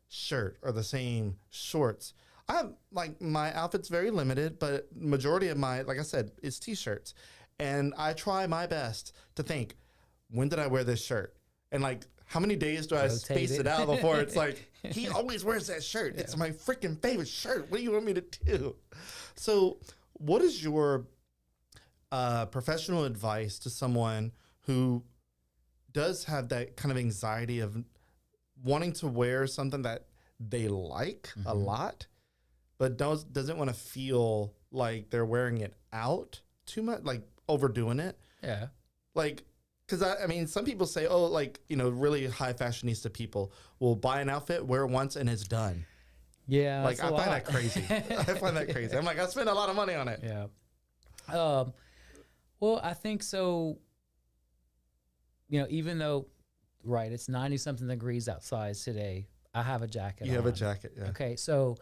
shirt or the same shorts. I'm like, my outfit's very limited, but majority of my, like I said, is t-shirts. And I try my best to think, when did I wear this shirt? And like, how many days do I space it out before it's like, he always wears that shirt. Yeah. It's my freaking favorite shirt. What do you want me to do? So what is your professional advice to someone who does have that kind of anxiety of wanting to wear something that they like a lot, but doesn't want to feel like they're wearing it out too much, like overdoing it? Yeah. Like, because I mean, some people say, oh, like, you know, really high fashionista people will buy an outfit, wear it once, and it's done. Yeah. Like, I find that crazy. I find that crazy. I'm like, I spent a lot of money on it. Yeah. Well, I think so. You know, even though, right, it's 90-something degrees outside today, I have a jacket on. You have a jacket, yeah. Okay, so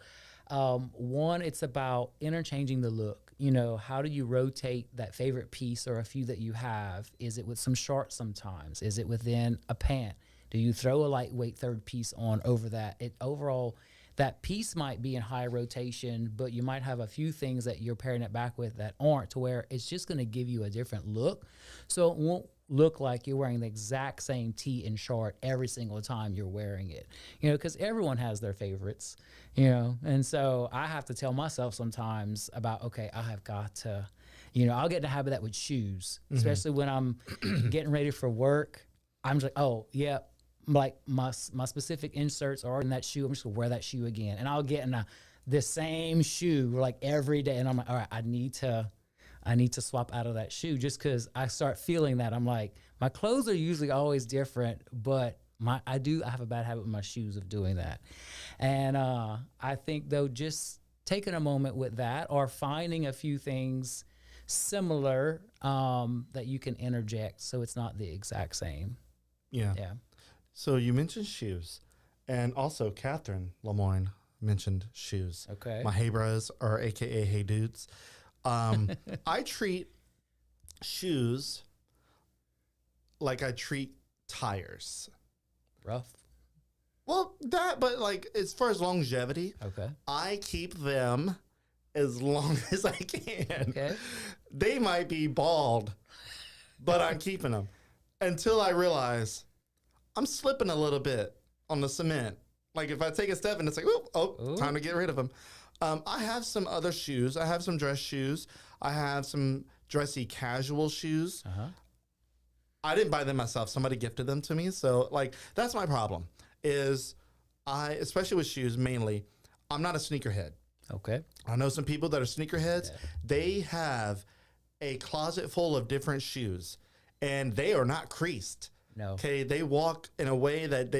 one, it's about interchanging the look. You know, how do you rotate that favorite piece or a few that you have? Is it with some shorts sometimes? Is it within a pant? Do you throw a lightweight third piece on over that? Overall, that piece might be in high rotation, but you might have a few things that you're pairing it back with that aren't, to where it's just going to give you a different look. So it won't look like you're wearing the exact same tee and short every single time you're wearing it, you know, because everyone has their favorites, you know. And so I have to tell myself sometimes about, okay, I have got to, you know, I'll get in the habit of that with shoes, especially when I'm getting ready for work. I'm just like, oh, yeah, like my specific inserts are in that shoe. I'm just gonna wear that shoe again, and I'll get in the same shoe like every day, and I'm like, all right, I need to swap out of that shoe just because I start feeling that. I'm like, my clothes are usually always different, but I have a bad habit with my shoes of doing that. And I think though, just taking a moment with that or finding a few things similar that you can interject so it's not the exact same. Yeah. Yeah. So you mentioned shoes, and also Catherine Lemoyne mentioned shoes. Okay. My Hey Bros, or AKA Hey Dudes. I treat shoes like I treat tires. Rough. Well, but like as far as longevity, Okay. I keep them as long as I can. Okay. They might be bald, but I'm keeping them until I realize I'm slipping a little bit on the cement. Like if I take a step and it's like, Ooh. time to get rid of them. I have some other shoes. I have some dress shoes. I have some dressy casual shoes. Uh-huh. I didn't buy them myself. Somebody gifted them to me. So like that's my problem is especially with shoes mainly, I'm not a sneakerhead. Okay. I know some people that are sneakerheads. Yeah. They have a closet full of different shoes and they are not creased. No. Okay, they walk in a way that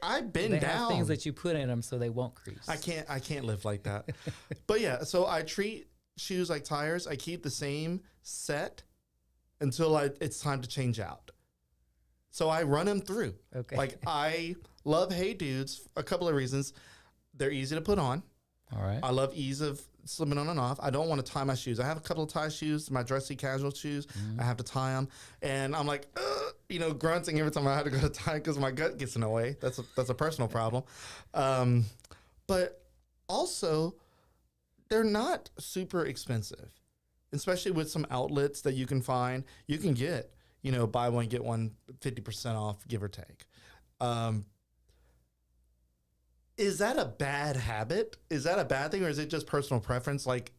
I've been They down. have things that you put in them so they won't crease. I can't live like that. But yeah, so I treat shoes like tires. I keep the same set until it's time to change out. So I run them through. Okay. Like I love Hey Dudes. A couple of reasons. They're easy to put on. All right. I love ease of slipping on and off. I don't want to tie my shoes. I have a couple of tie shoes, my dressy casual shoes. I have to tie them. And I'm like, grunting every time I have to go to tie because my gut gets in the way. That's a personal problem. But also, they're not super expensive, especially with some outlets that you can find. You can get, buy one, get one 50% off, give or take. Is that a bad habit? Is that a bad thing, or is it just personal preference? Like,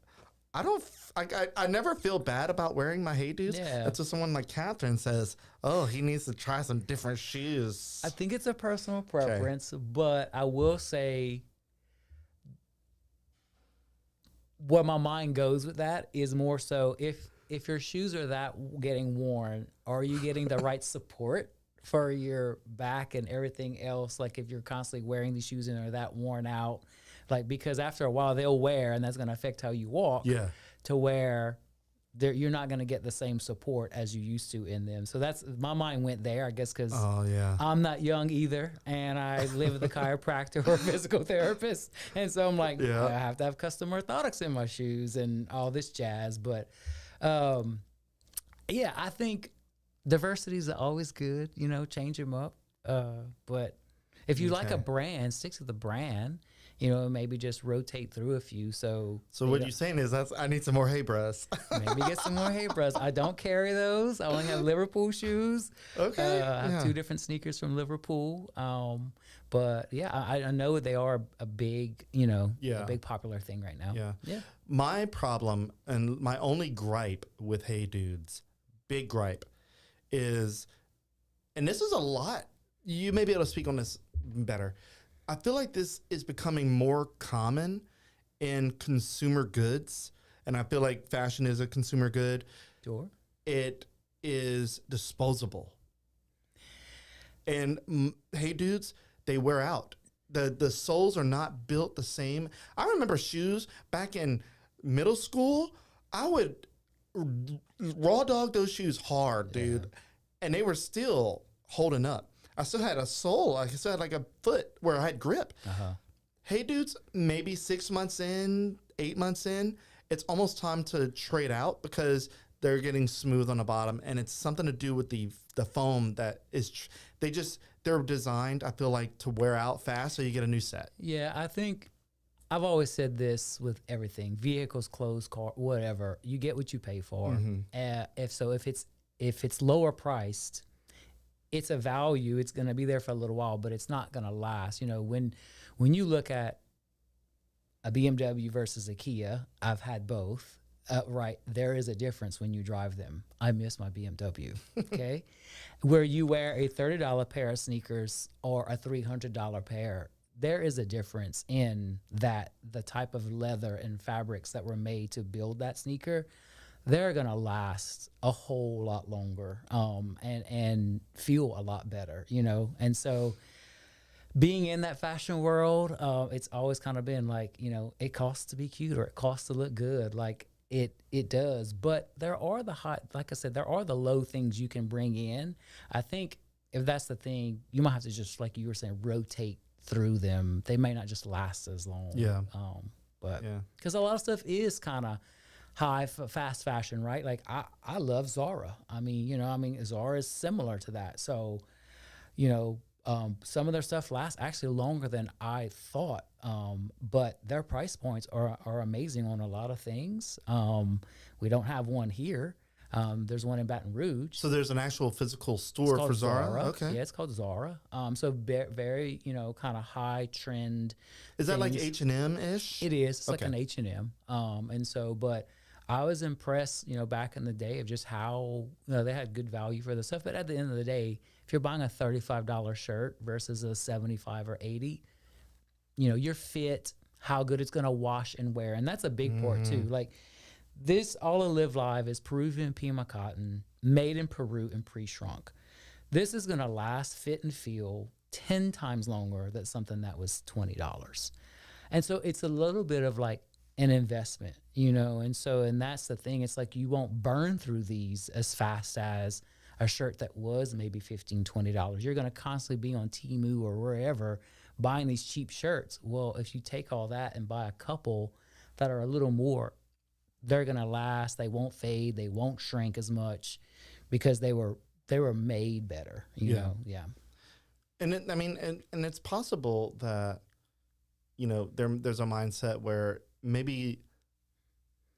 I never feel bad about wearing my Hey Dudes. Yeah. Until someone like Catherine says, "Oh, he needs to try some different shoes." I think it's a personal preference, but I will say where my mind goes with that is more so if your shoes are that getting worn, are you getting the right support for your back and everything else? Like if you're constantly wearing these shoes and are that worn out, like because after a while they'll wear and that's going to affect how you walk. Yeah. To where you're not going to get the same support as you used to in them. So that's my mind went there, I guess, because I'm not young either, and I live with a chiropractor or a physical therapist, and so I'm like, I have to have custom orthotics in my shoes and all this jazz. But I think diversity is always good. Change them up. But if you like a brand, stick to the brand. Maybe just rotate through a few. So what you're saying is I need some more Hey Bros. Maybe get some more Hey Bros. I don't carry those. I only have Liverpool shoes. Okay. I have 2 different sneakers from Liverpool. But I know they are a big, a big popular thing right now. Yeah. Yeah. My problem and my only gripe with Hey Dudes, big gripe, is, and this is a lot. You may be able to speak on this better. I feel like this is becoming more common in consumer goods, and I feel like fashion is a consumer good. Sure. It is disposable. And Hey Dudes, they wear out. The soles are not built the same. I remember shoes back in middle school. I would raw dog those shoes hard, dude, and they were still holding up. I still had a sole. I still had like a foot where I had grip. Hey Dudes, maybe 6 months in, 8 months in, it's almost time to trade out because they're getting smooth on the bottom, and it's something to do with the foam that is. They're designed, I feel like, to wear out fast, so you get a new set. Yeah, I think I've always said this with everything: vehicles, clothes, car, whatever. You get what you pay for. If it's lower priced, it's a value. It's going to be there for a little while, but it's not going to last. When you look at a BMW versus a Kia, I've had both. Right. There is a difference when you drive them. I miss my BMW. Okay. Where you wear a $30 pair of sneakers or a $300 pair, there is a difference in that the type of leather and fabrics that were made to build that sneaker, they're going to last a whole lot longer and feel a lot better, you know? And so being in that fashion world, it's always kind of been like, you know, it costs to be cute or it costs to look good. Like, it does, but there are the high, like I said, there are the low things you can bring in. I think if that's the thing, you might have to just, like you were saying, rotate through them. They may not just last as long. Yeah. But because a lot of stuff is kind of fast fashion, right? Like I love Zara. I mean, Zara is similar to that. So, you know, some of their stuff lasts actually longer than I thought, but their price points are amazing on a lot of things. We don't have one here. There's one in Baton Rouge. So there's an actual physical store for Zara? Okay. Yeah, it's called Zara. So very, you know, kind of high trend. Is that like H&M-ish? It is. It's like an H&M. And so, but I was impressed, you know, back in the day of just how, you know, they had good value for the stuff. But at the end of the day, if you're buying a $35 shirt versus a $75 or $80, you know, your fit, how good it's going to wash and wear. And that's a big part too. Like this, all of Live Live is Peruvian Pima cotton, made in Peru and pre-shrunk. This is going to last, fit, and feel 10 times longer than something that was $20. And so it's a little bit of like an investment, you know? And so, and that's the thing. It's like you won't burn through these as fast as a shirt that was maybe $15, $20. You're going to constantly be on Temu or wherever buying these cheap shirts. Well, if you take all that and buy a couple that are a little more, they're going to last. They won't fade. They won't shrink as much because they were made better, you know? Yeah. And and it's possible that, you know, there's a mindset where maybe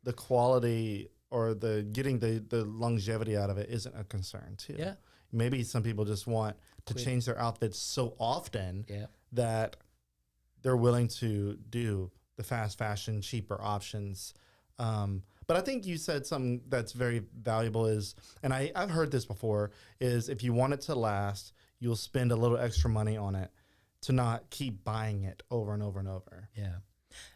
the quality or the getting the longevity out of it isn't a concern too. Yeah. Maybe some people just want to change their outfits so often that they're willing to do the fast fashion, cheaper options. But I think you said something that's very valuable is, and I've heard this before, is if you want it to last, you'll spend a little extra money on it to not keep buying it over and over and over. Yeah.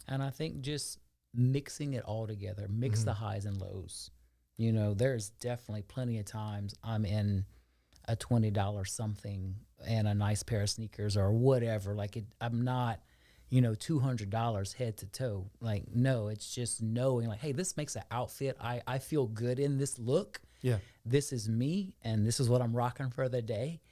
And I think just mixing it all together, mix the highs and lows. You know, there's definitely plenty of times I'm in a $20 something and a nice pair of sneakers or whatever. Like I'm not, you know, $200 head to toe. Like, no, it's just knowing like, hey, this makes an outfit. I feel good in this look. Yeah. This is me and this is what I'm rocking for the day.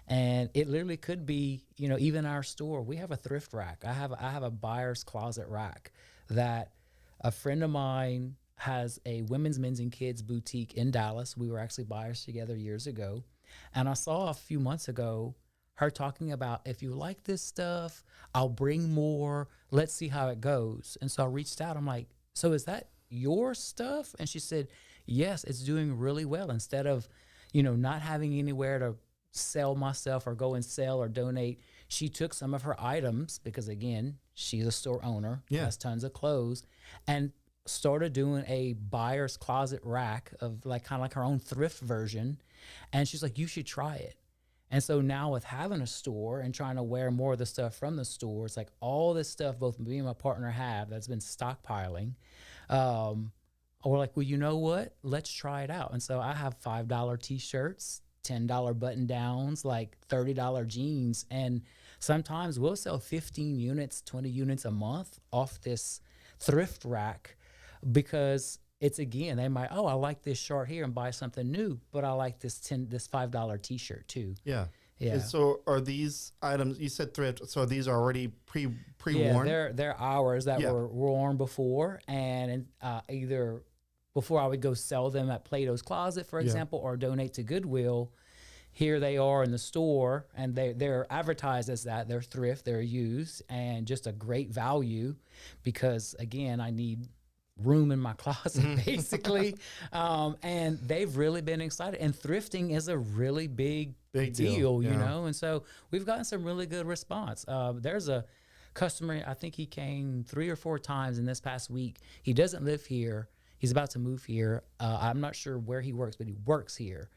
And it literally could be, you know, even our store, we have a thrift rack. I have a buyer's closet rack that a friend of mine has a women's, men's, and kids boutique in Dallas. We were actually buyers together years ago. And I saw a few months ago her talking about, if you like this stuff, I'll bring more. Let's see how it goes. And so I reached out. I'm like, so is that your stuff? And she said, yes, it's doing really well. Instead of, you know, not having anywhere to sell myself or go and sell or donate, she took some of her items, because again, she's a store owner, has tons of clothes, and started doing a buyer's closet rack of like kind of like her own thrift version. And she's like, you should try it. And so now with having a store and trying to wear more of the stuff from the store, it's like all this stuff both me and my partner have that's been stockpiling. We're like, well, you know what? Let's try it out. And so I have $5 t-shirts, $10 button downs, like $30 jeans. And sometimes we'll sell 15 units, 20 units a month off this thrift rack, because it's, again, they might, oh, I like this shirt here and buy something new, but I like this $5 t-shirt too. Yeah. Yeah. And so are these items, you said thrift, so these are already pre-worn? Yeah, they're ours that were worn before, and either before I would go sell them at Plato's Closet, for example, or donate to Goodwill. Here they are in the store, and they're advertised as that. They're thrift, they're used, and just a great value, because, again, I need room in my closet, basically. And they've really been excited. And thrifting is a really big deal, you know? And so we've gotten some really good response. There's a customer, I think he came 3 or 4 times in this past week. He doesn't live here. He's about to move here. I'm not sure where he works, but he works here.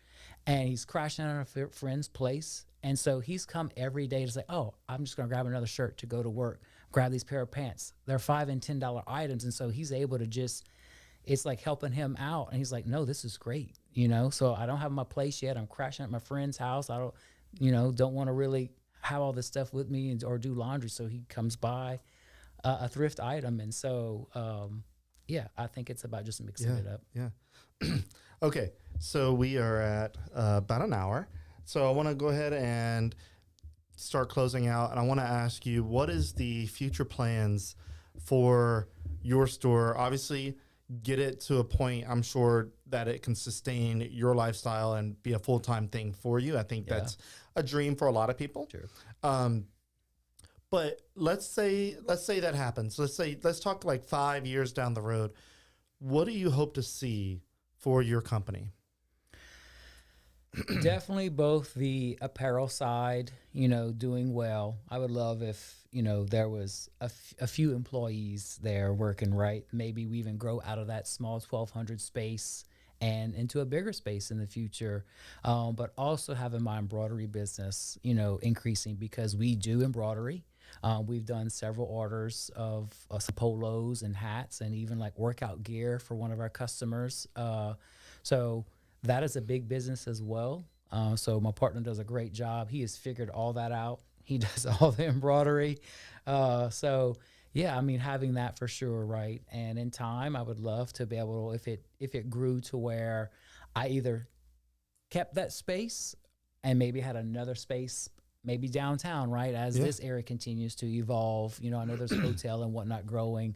And he's crashing at a friend's place. And so he's come every day to say, oh, I'm just going to grab another shirt to go to work, grab these pair of pants. They're $5 and $10 items. And so he's able to just, it's like helping him out. And he's like, no, this is great. You know, so I don't have my place yet. I'm crashing at my friend's house. I don't want to really have all this stuff with me or do laundry. So he comes by a thrift item. And so, yeah, I think it's about just mixing it up. Yeah. Okay. So we are at about an hour. So I want to go ahead and start closing out. And I want to ask you, what is the future plans for your store? Obviously, get it to a point, I'm sure, that it can sustain your lifestyle and be a full-time thing for you. I think that's a dream for a lot of people. True. But let's say that happens. Let's talk like 5 years down the road. What do you hope to see for your company? Definitely both the apparel side, doing well. I would love if, there was a few employees there working right. Maybe we even grow out of that small 1,200 space and into a bigger space in the future. But also having my embroidery business, increasing, because we do embroidery. We've done several orders of some polos and hats and even like workout gear for one of our customers. So that is a big business as well. So my partner does a great job. He has figured all that out. He does all the embroidery. So yeah, I mean, having that for sure, right? And in time, I would love to be able to, if it grew to where I either kept that space and maybe had another space, maybe downtown, right? As this area continues to evolve, I know there's a hotel and whatnot growing,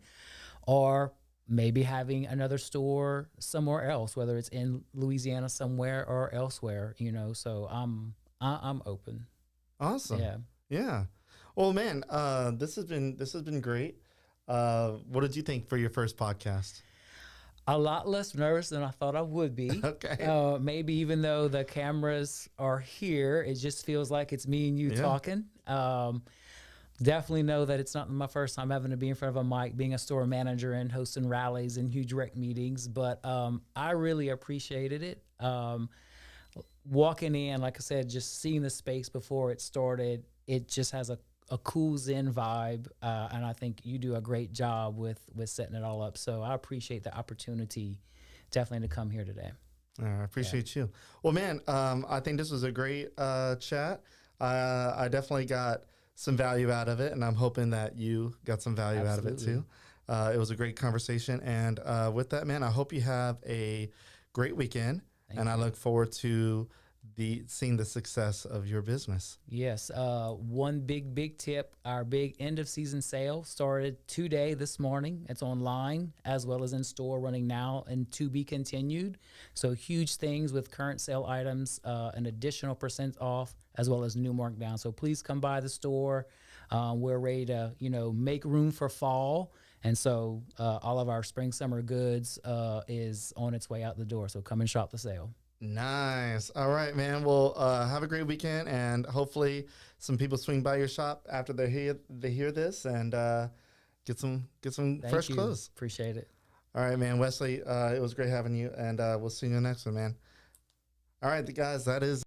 or maybe having another store somewhere else, whether it's in Louisiana somewhere or elsewhere, so I'm open. Awesome. Yeah. Yeah. Well, man, this has been great. What did you think for your first podcast? A lot less nervous than I thought I would be. Okay. Maybe even though the cameras are here, it just feels like it's me and you talking. Definitely know that it's not my first time having to be in front of a mic, being a store manager and hosting rallies and huge rec meetings, but I really appreciated it. Walking in, like I said, just seeing the space before it started, it just has a cool zen vibe, and I think you do a great job with setting it all up. So I appreciate the opportunity definitely to come here today. I appreciate you. Well, man, I think this was a great chat. I definitely got some value out of it, and I'm hoping that you got some value out of it too. It was a great conversation, and with that, man, I hope you have a great weekend, I look forward to seeing the success of your business. Yes. One big tip, our big end of season sale started today, this morning. It's online as well as in store, running now and to be continued. So huge things with current sale items, an additional % off, as well as new markdown. So please come by the store. We're ready to, make room for fall. And so all of our spring, summer goods is on its way out the door. So come and shop the sale. Nice. All right, man. Well, have a great weekend, and hopefully some people swing by your shop after they hear this and get some fresh clothes. Appreciate it. All right, man. Wesley, it was great having you, and we'll see you in the next one, man. All right, guys, that is